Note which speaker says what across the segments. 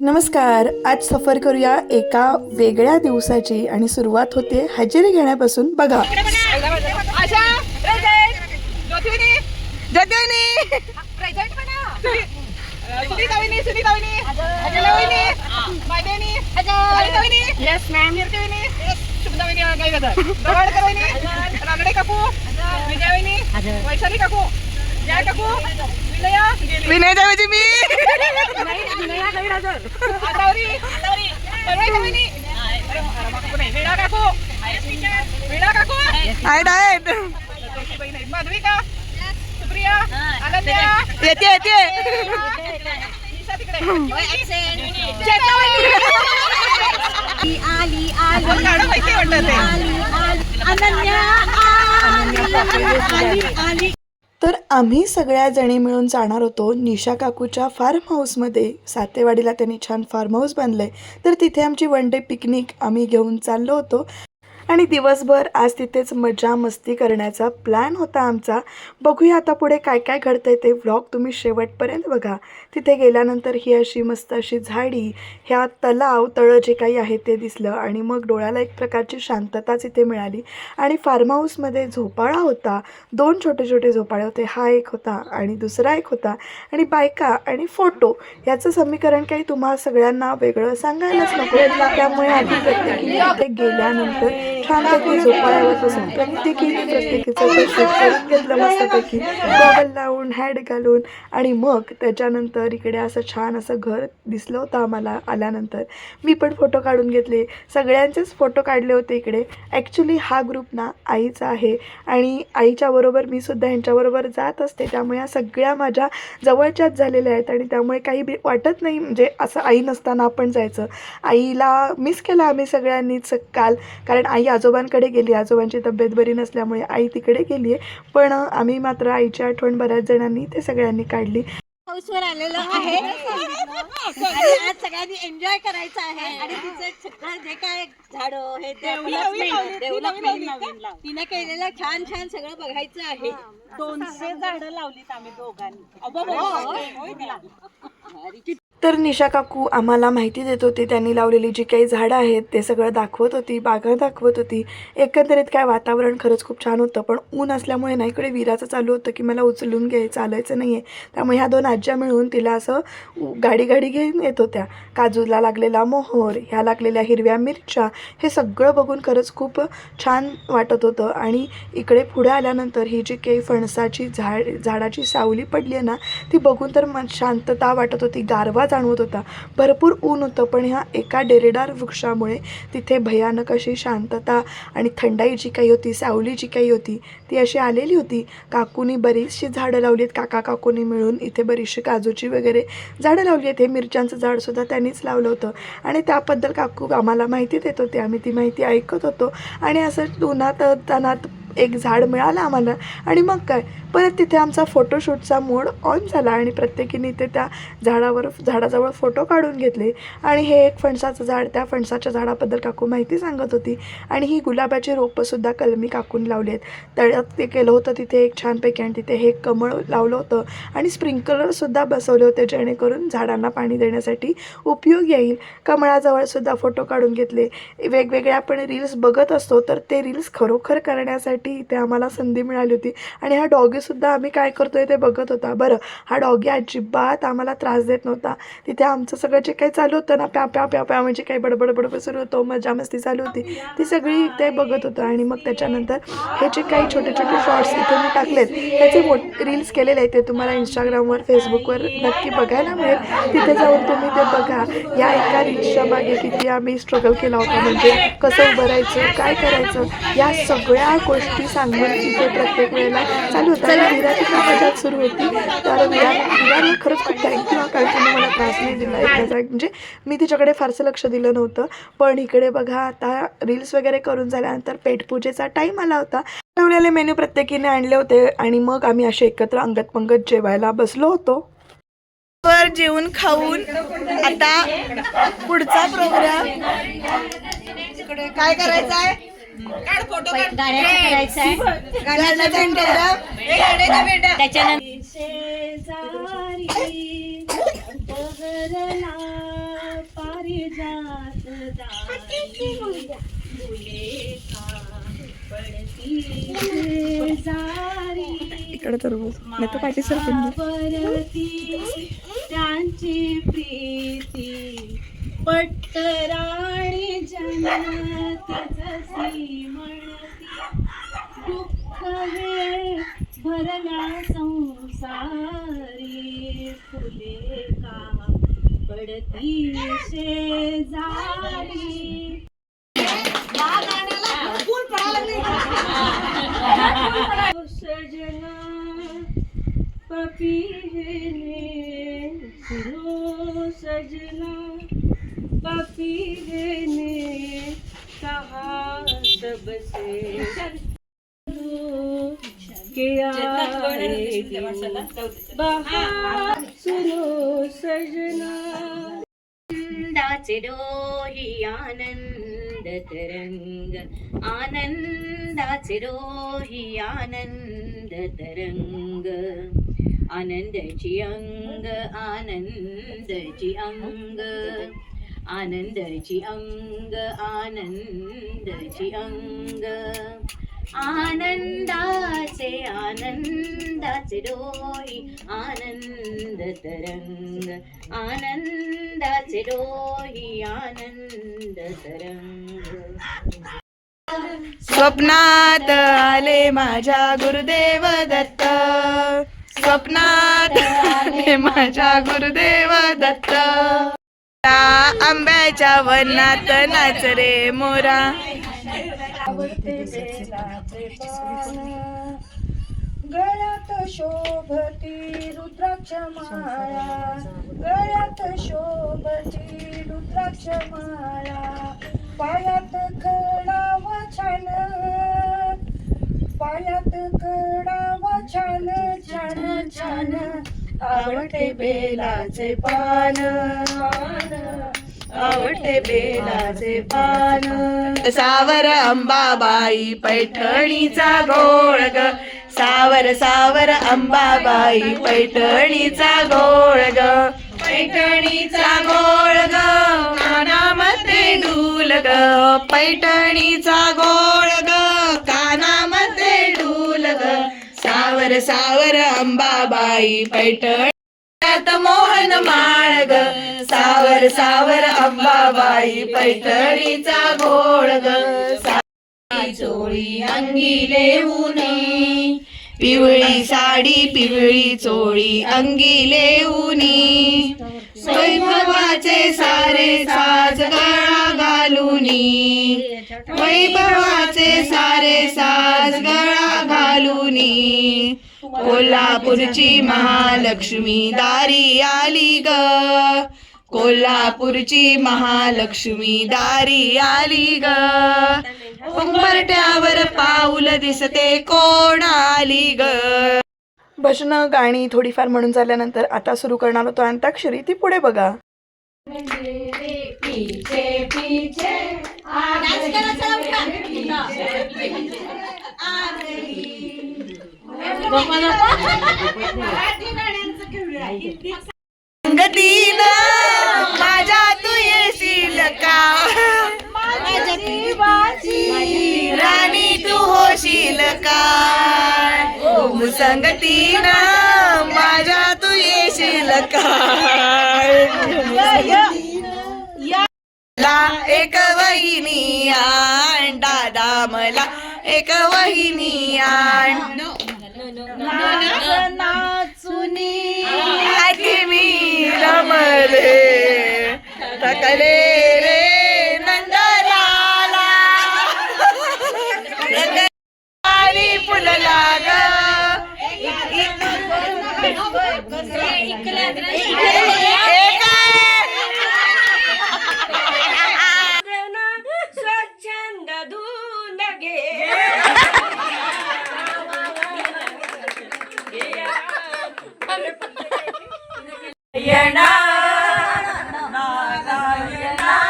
Speaker 1: नमस्कार. आज सफर करूया एका वेगळ्या दिवसाची आणि सुरुवात होते हजेरी घेण्यापासून. बघा विनय जावेची मी येते येते तर आम्ही सगळ्या जणी मिळून जाणार होतो निशा काकूच्या फार्म हाऊसमध्ये. सातेवाडीला त्यांनी छान फार्म हाऊस बांधलंय, तर तिथे आमची वन डे पिकनिक आम्ही घेऊन चाललो होतो आणि दिवसभर आज तिथेच मजा मस्ती करण्याचा प्लॅन होता आमचा. बघूया आता पुढे काय काय घडतंय ते. व्लॉग तुम्ही शेवटपर्यंत बघा. तिथे गेल्यानंतर ही अशी मस्त अशी झाडी, ह्या तळं जे काही आहे ते दिसलं आणि मग डोळ्याला एक प्रकारची शांतताच इथे मिळाली. आणि फार्म हाऊसमध्ये झोपाळा होता, 2 छोटे छोटे झोपाळे होते. हा एक होता आणि दुसरा एक होता. आणि बायका आणि फोटो याचं समीकरण काही तुम्हा सगळ्यांना वेगळं सांगायलाच नको. त्यामुळे आधी प्रत्येकी तिथे गेल्यानंतर छानपैकी झोपाळ्यावर बसून प्रत्येकीचं शूट करून घेतलं मस्तपैकी, गॉगल लावून हॅड घालून. आणि मग त्याच्यानंतर इकडे असं छान असं घर दिसलं होतं आम्हाला आल्यानंतर. मी पण फोटो काढून घेतले, सगळ्यांचेच फोटो काढले होते इकडे. ॲक्च्युली हा ग्रुप ना आईचा आहे आणि आईच्या बरोबर मी सुद्धा ह्यांच्याबरोबर जात असते, त्यामुळे या सगळ्या माझ्या जवळच्याच झालेल्या आहेत आणि त्यामुळे काही वाटत नाही. म्हणजे असं आई नसताना आपण जायचं. आईला मिस केलं आम्ही सगळ्यांनीच काल, कारण आई आजोबांकडे गेली. आजोबांची तब्येत बरी नसल्यामुळे आई तिकडे गेली आहे, पण आम्ही मात्र आईची आठवण बऱ्याच जणांनी ते सगळ्यांनी काढली.
Speaker 2: हाऊसवर आलेलो आहे आणि आज सगळ्यांनी एन्जॉय करायचं आहे. आणि तिचं सगळं जे काय झाडं हे डेव्हलपमेंट तिने केलेलं छान छान सगळं बघायचं आहे.
Speaker 3: 200 झाडं लावलीत आम्ही दोघांनी.
Speaker 1: तर निशा काकू आम्हाला माहिती देत होती, त्यांनी लावलेली जी काही झाडं आहेत ते सगळं दाखवत होती, बागा दाखवत होती. एकंदरीत काय वातावरण खरंच खूप छान होतं, पण ऊन असल्यामुळे ना इकडे विराचं चालू होतं की मला उचलून चालायचं नाही आहे. त्यामुळे ह्या 2 आज्या मिळून तिला असं गाडी घेऊन येत होत्या. काजूला लागलेला मोहर, ह्या लागलेल्या हिरव्या मिरच्या, हे सगळं बघून खरंच खूप छान वाटत होतं. आणि इकडे पुढे आल्यानंतर ही जी काही फणसाची झाडाची सावली पडली आहे ना, ती बघून तर शांतता वाटत होती, गारवा जाणवत होता. भरपूर ऊन होतं, पण ह्या एका डेरेदार वृक्षामुळे तिथे भयानक अशी शांतता आणि थंडाई जी काही होती, सावली जी काही होती ती अशी आलेली होती. काकूनी बरीचशी झाडं लावली आहेत, काकूनी मिळून इथे बरीचशी काजूची वगैरे झाडं लावली आहेत. हे मिरच्यांचं झाडसुद्धा त्यांनीच लावलं होतं आणि त्याबद्दल काकू आम्हाला माहिती देत होते. आम्ही ती माहिती ऐकत होतो आणि असं उन्हात तानात एक झाड मिळालं आम्हाला. आणि मग काय, परत तिथे आमचा फोटोशूटचा मोड ऑन झाला आणि प्रत्येकीने ते त्या झाडाजवळ फोटो काढून घेतले. आणि हे एक फणसाचं झाड, त्या फणसाच्या झाडाबद्दल काकू माहिती सांगत होती. आणि ही गुलाबाची रोपंसुद्धा कलमी काकून लावली आहेत. तळ्यात ते केलं होतं तिथे एक छानपैकी, आणि तिथे हे कमळ लावलं होतं आणि स्प्रिंकलरसुद्धा बसवले होते, जेणेकरून झाडांना पाणी देण्यासाठी उपयोग येईल. कमळाजवळसुद्धा फोटो काढून घेतले. वेगवेगळे आपण रील्स बघत असतो, तर ते रील्स खरोखर करण्यासाठी इथे आम्हाला संधी मिळाली होती. आणि हा डॉगीसुद्धा आम्ही काय करतोय ते बघत होता. बरं, हा डॉगी अजिबात आम्हाला त्रास देत नव्हता. तिथे आमचं सगळं जे काही चालू होतं ना, प्या म्हणजे काही बडबड सुरू होतं, मजा मस्ती चालू होती, ती सगळी ते बघत होतं. आणि मग त्याच्यानंतर हे जे काही छोटे छोटे शॉर्ट्स इथे मी टाकलेत, त्याचे रील्स केलेले आहेत, ते तुम्हाला इंस्टाग्रामवर फेसबुकवर नक्की बघायला मिळेल. तिथे जाऊन तुम्ही ते बघा. या एका रील्सच्या मागे किती आम्ही स्ट्रगल केला होता, म्हणजे कसं उभं राहायचं, काय करायचं, या सगळ्या गोष्टी सांगून तिथे प्रत्येक वेळेला चालू होतं. आणि विराची मजाच सुरू होती. तर विराला खरंच खूप थँक्यू, कारण तिने मला त्रास नाही दिला त्याचा. म्हणजे मी तिच्याकडे फारसं लक्ष दिलं नव्हतं. पण इकडे बघा, आता रील्स वगैरे करून झाल्यानंतर पेटपूजेचा टाईम आला होता. ठेवलेले मेन्यू प्रत्येकीने आणले होते आणि मग आम्ही असे एकत्र अंगत पंगत जेवायला बसलो होतो. वर जेवून खाऊन आता पुढचा प्रोग्राम काय करायचा आहे, इकडे तर बस नाही तर पाठी सर
Speaker 3: त्यांची प्रीती पट्टराणी जनती जशी म्हणती दुःख हे भरला संसारी फुले का पडती शेजारी सजना पपीने सुनो सजना पपीने कहा सबसे के आएगी बहार सुनो सजना
Speaker 2: आनंदाचे डोही आनंद तरंग आनंदाचे डोही आनंद तरंग आनंदाची अंग आनंदाची अंग आनंदाची अंग आनंदाची अंग आनंदाचे आनंदाचे डोई आनंद तरंग आनंदाचे डोई आनंद तरंग
Speaker 1: स्वप्नात आले माझ्या गुरुदेव दत्त स्वप्नात आले माझ्या गुरुदेव दत्त आंब्याच्या वनात नाच रे मोरा
Speaker 3: गळ्यात शोभती रुद्राक्ष माळा गळ्यात शोभती रुद्राक्ष माळा पायात कडाव छान पायात कडाव छान छान छान आवडते बेलाचे पान आवडते बेलाचे पान
Speaker 1: सावर अंबाबाई पैठणीचा गोळ ग सावर सावर अंबाबाई पैठणीचा गोळ ग पैठणीचा गोळ ग कानामध्ये डूल ग पैठणीचा गोळ ग कानामध्ये डूल ग सावर सावर अंबाबाई पैठणी मोहन माळ ग सावर सावर अंबाबाई पैठणीचा गोळ ग चोळी अंगी लेऊनी पिवळी साडी पिवळी चोळी अंगी लेऊनी वैभवाचे सारे साज गळा घालूनी वैभवाचे सारे साज गळा घालूनी कोल्हापूरची महालक्ष्मी दारी आली ग कोल्हापूरची महालक्ष्मी दारी आली ग उंबरट्यावर पाऊल दिसते कोण आली ग भजनं गाणी थोडीफार म्हणून झाल्यानंतर आता सुरू करणार होतो अंताक्षरी ती पुढे बघा संगतीला माझ्या तू येशील का राणी तू होशील का ओ संगतीला माझ्या तू येशील का ला एक वहिनी आण दादा मला एक वहिनी आण नाचुनी मी रमले थकले रे नंदलाला आणि फुलला ग
Speaker 3: स्वच्छंद धुंद गे
Speaker 1: येणार नारायणा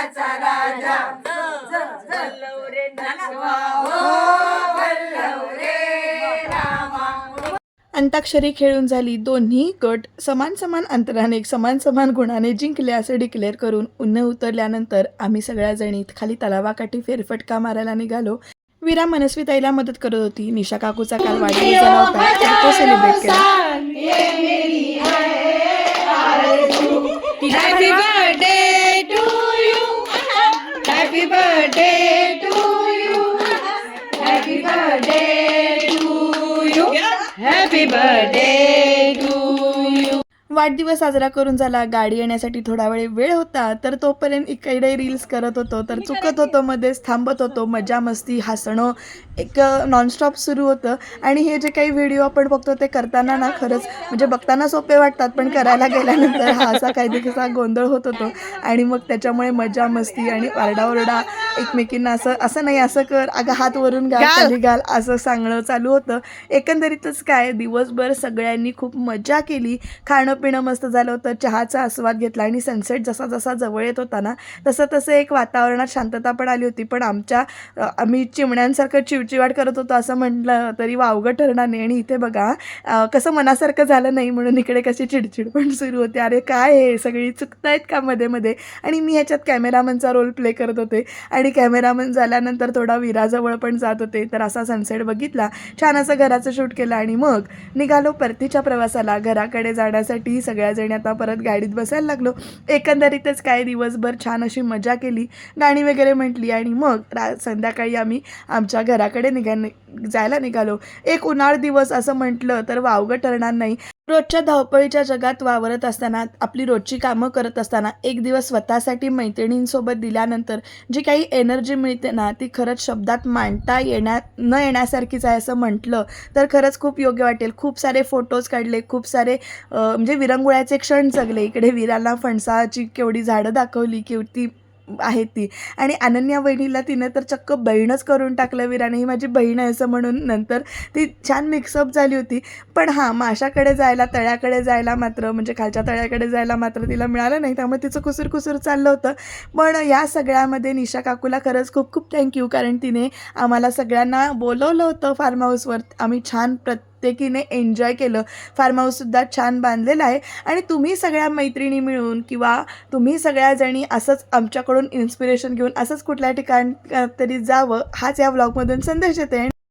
Speaker 3: वनाचा राजा वल्लव रे नटवा हो वल्लव रे रामा.
Speaker 1: अंताक्षरी खेळून झाली. दोन्ही गट समान समान अंतराने समान समान गुणाने जिंकले असे डिक्लेअर करून उन्हे उतरल्यानंतर आम्ही सगळ्या जणी खाली तलावाकाठी फेरफटका मारायला निघालो. वीरा मनस्वीताईला मदत करत होती. निशा काकूचा काल वाढदिवस झाला होता तर तो सेलिब्रेट केला.
Speaker 3: Happy birthday to you happy birthday to you happy birthday to you happy birthday to you.
Speaker 1: वाढदिवस साजरा करून झाला. गाडी येण्यासाठी थोडा वेळ होता तर तोपर्यंत इकडे रील्स करत होतो तर चुकत होतो, मध्येच थांबत होतो. मजा मस्ती हसणं एक नॉनस्टॉप सुरू होतं. आणि हे जे काही व्हिडिओ आपण बघतो ते करताना ना खरंच म्हणजे बघताना सोपे वाटतात पण करायला गेल्यानंतर हा असा काहीतरी गोंधळ होत होतो. आणि मग त्याच्यामुळे मजा मस्ती आणि आरडाओरडा एकमेकींना असं नाही असं कर, अगं हात वरून घाल खाली घाल असं सांगणं चालू होतं. एकंदरीतच काय दिवसभर सगळ्यांनी खूप मजा केली. खाणं पिणं मस्त झालं होतं. चहाचा आस्वाद घेतला आणि सनसेट जसा जसा जवळ येत होता ना तसं एक वातावरणात शांतता पण आली होती. पण आम्ही चिमण्यांसारखं चिवचिवाट करत होतो असं म्हटलं तरी वावगं ठरणार नाही. आणि इथे बघा कसं मनासारखं झालं नाही म्हणून इकडे कशी चिडचिड पण सुरू होते. अरे काय हे सगळी चुकतायत का मध्ये मध्ये. आणि मी ह्याच्यात कॅमेरामनचा रोल प्ले करत होते आणि कॅमेरामन झाल्यानंतर थोडा विराजवळ पण जात होते. तर असा सनसेट बघितला, छान असं घराचं शूट केलं आणि मग निघालो परतीच्या प्रवासाला. घराकडे जाण्यासाठी सगळ्याजणी आता परत गाडीत बसायला लागलो. एकंदरीतच काय दिवसभर छान अशी मजा केली, गाणी वगैरे म्हटली आणि मग संध्याकाळी आम्ही आमच्या घराकडे जायला निघालो. एक उन्हाळ दिवस असं म्हटलं तर वावगं ठरणार नाही. रोजच्या धावपळीच्या जगात वावरत असताना आपली रोजची कामं करत असताना एक दिवस स्वतःसाठी मैत्रिणींसोबत दिल्यानंतर जी काही एनर्जी मिळते ना ती खरंच शब्दात मांडता न येण्यासारखीच आहे असं म्हटलं तर खरंच खूप योग्य वाटेल. खूप सारे फोटोज काढले, खूप सारे म्हणजे विरंगुळ्याचे क्षण जगले. इकडे वीराला फणसाची केवढी झाडं दाखवली केवढी आहेत ती. आणि अनन्या वहिनीला तिने तर चक्क बहीणच करून टाकलं वीराने, ही माझी बहीण आहे असं म्हणून. नंतर ती छान मिक्सअप झाली होती. पण हां माशाकडे जायला तळ्याकडे जायला मात्र म्हणजे खालच्या तळ्याकडे जायला मात्र तिला मिळालं नाही. त्यामुळे तिचं कुसूर चाललं होतं. पण या सगळ्यामध्ये निशा काकूला खरंच खूप खूप थँक्यू, कारण तिने आम्हाला सगळ्यांना बोलवलं होतं फार्म हाऊसवर. आम्ही छान प्रत्येकीने एन्जॉय केलं. फार्म हाऊससुद्धा छान बांधलेलं आहे. आणि तुम्ही सगळ्या मैत्रिणी मिळून किंवा तुम्ही सगळ्याजणी असंच आमच्याकडून इन्स्पिरेशन घेऊन असंच कुठल्या ठिकाण तरी जावं हाच या व्लॉगमधून संदेश येते.